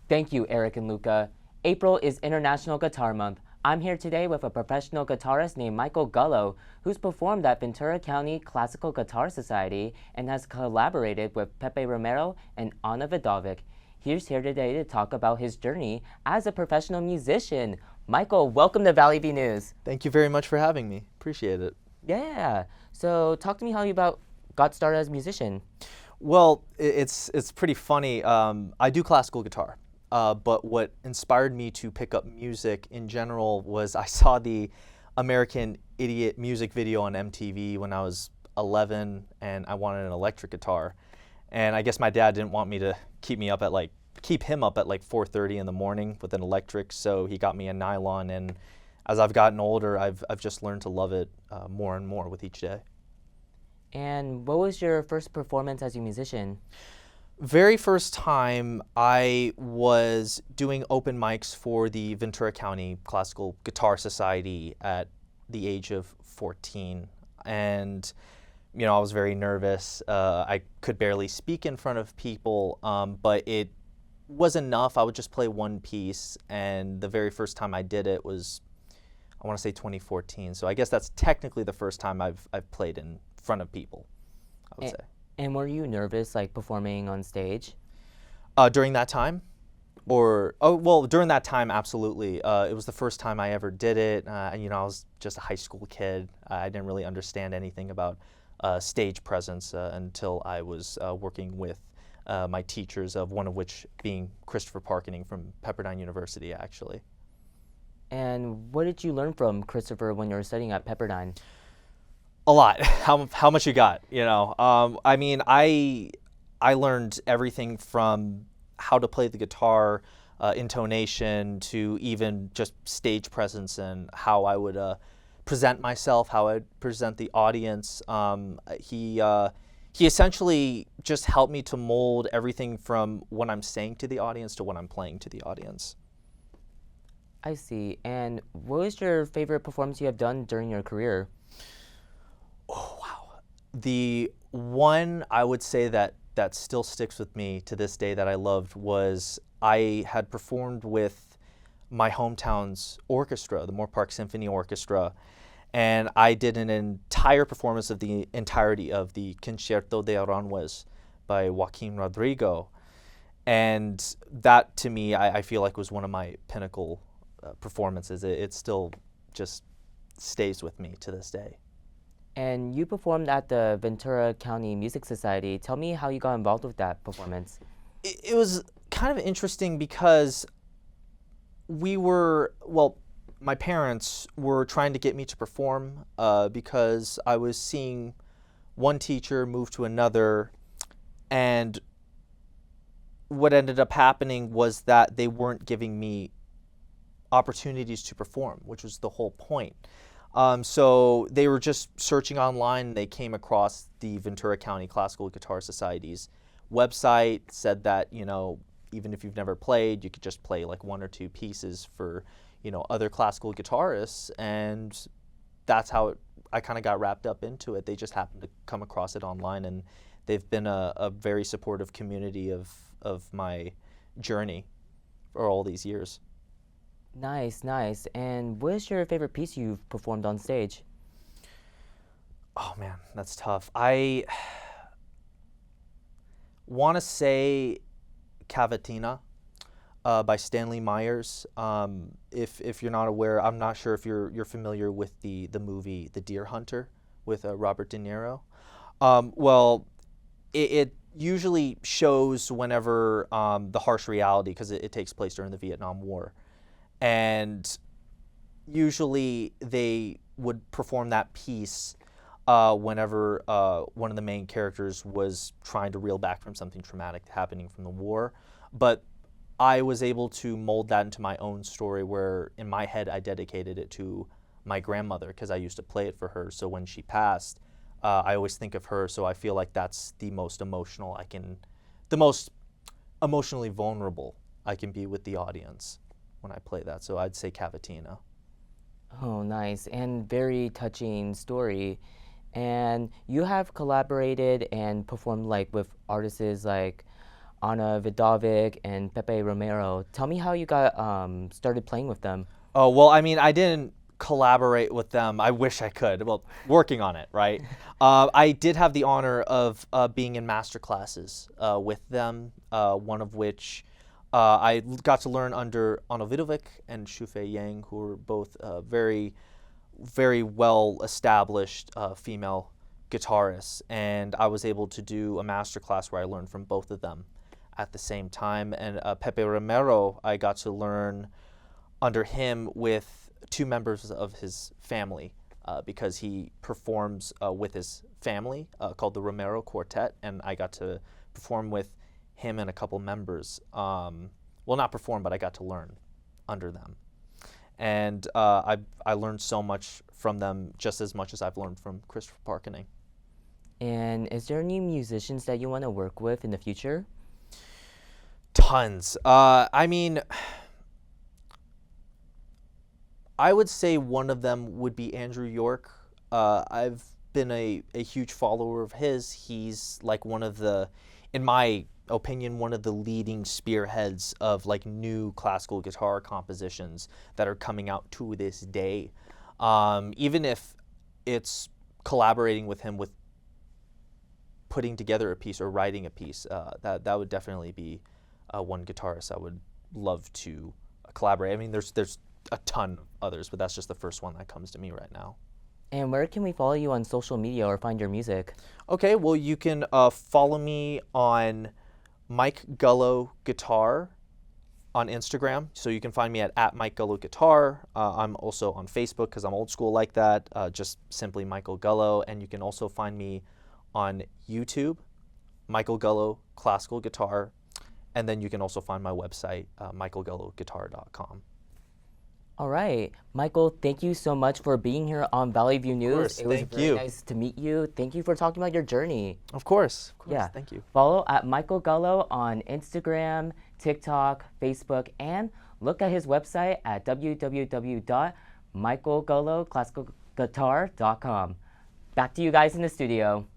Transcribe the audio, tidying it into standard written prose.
Thank you, Eric and Luca. April is International Guitar Month. I'm here today with a professional guitarist named Michael Gullo, who's performed at Ventura County Classical Guitar Society and has collaborated with Pepe Romero and Anna Vidovic. He's here today to talk about his journey as a professional musician. Michael, welcome to Valley View News. Thank you very much for having me. Appreciate it. Yeah. So talk to me how you got started as a musician. Well, it's pretty funny. I do classical guitar, but what inspired me to pick up music in general was I saw the American Idiot music video on MTV when I was 11, and I wanted an electric guitar. And I guess my dad didn't want me to keep him up at like 4:30 in the morning with an electric, so he got me a nylon. And as I've gotten older, I've just learned to love it more and more with each day. And what was your first performance as a musician? Very first time I was doing open mics for the Ventura County Classical Guitar Society at the age of 14. And, I was very nervous. I could barely speak in front of people, but it was enough. I would just play one piece. And the very first time I did it was, I want to say 2014. So I guess that's technically the first time I've played in front of people, I would say. And were you nervous, like performing on stage? During that time? During that time, absolutely. It was the first time I ever did it. And, I was just a high school kid. I didn't really understand anything about stage presence until I was working with my teachers, of one of which being Christopher Parkening from Pepperdine University, actually. And what did you learn from Christopher when you were studying at Pepperdine? A lot. How much you got? I learned everything from how to play the guitar, intonation, to even just stage presence and how I would present myself, how I'd present the audience. He essentially just helped me to mold everything from what I'm saying to the audience to what I'm playing to the audience. I see. And what was your favorite performance you have done during your career? Oh, wow. The one I would say that still sticks with me to this day that I loved was I had performed with my hometown's orchestra, the Moore Park Symphony Orchestra, and I did an entire performance of the entirety of the Concerto de Aranjuez by Joaquin Rodrigo. And that, to me, I feel like was one of my pinnacle performances. It still just stays with me to this day. And you performed at the Ventura County Music Society. Tell me how you got involved with that performance. It was kind of interesting because my parents were trying to get me to perform because I was seeing one teacher move to another, and what ended up happening was that they weren't giving me opportunities to perform, which was the whole point. So they were just searching online. They came across the Ventura County Classical Guitar Society's website, said that, even if you've never played, you could just play like one or two pieces for, other classical guitarists. And that's how I kind of got wrapped up into it. They just happened to come across it online, and they've been a very supportive community of my journey for all these years. Nice, nice. And what is your favorite piece you've performed on stage? Oh man, that's tough. I want to say Cavatina by Stanley Myers. If you're not aware, I'm not sure if you're familiar with the movie The Deer Hunter with Robert De Niro. It usually shows whenever the harsh reality, because it takes place during the Vietnam War. And usually they would perform that piece whenever one of the main characters was trying to reel back from something traumatic happening from the war. But I was able to mold that into my own story, where in my head I dedicated it to my grandmother because I used to play it for her. So when she passed, I always think of her. So I feel like that's the most emotionally vulnerable I can be with the audience when I play that. So I'd say Cavatina. Oh, nice. And very touching story. And you have collaborated and performed like with artists like Ana Vidovic and Pepe Romero. Tell me how you got started playing with them. Oh, well, I mean, I didn't collaborate with them. I wish I could. Well, working on it, right? I did have the honor of being in master classes with them, one of which I got to learn under Ana Vidovic and Shufei Yang, who were both very, very well established female guitarists. And I was able to do a master class where I learned from both of them at the same time. And Pepe Romero, I got to learn under him with two members of his family because he performs with his family called the Romero Quartet, and I got to perform with him and a couple members. Well, not perform, but I got to learn under them. And I learned so much from them, just as much as I've learned from Christopher Parkening. And is there any musicians that you want to work with in the future? Tons. I mean, I would say one of them would be Andrew York. I've been a huge follower of his. He's like one of the, in my opinion, one of the leading spearheads of like new classical guitar compositions that are coming out to this day. Even if it's collaborating with him with putting together a piece or writing a piece, that would definitely be one guitarist I would love to collaborate. I mean, there's a ton of others, but that's just the first one that comes to me right now. And where can we follow you on social media or find your music? Okay, well, you can follow me on Mike Gullo Guitar on Instagram. So you can find me at Mike Gullo Guitar. I'm also on Facebook because I'm old school like that, just simply Michael Gullo. And you can also find me on YouTube, Michael Gullo Classical Guitar. And then you can also find my website, michaelgulloguitar.com. All right. Michael, thank you so much for being here on Valley View News. course, It was thank very you. nice to meet you. Thank you for talking about your journey. Of course, Yeah. thank you. Follow at Michael Gullo on Instagram, TikTok, Facebook, and look at his website at www.michaelgulloclassicalguitar.com. Back to you guys in the studio.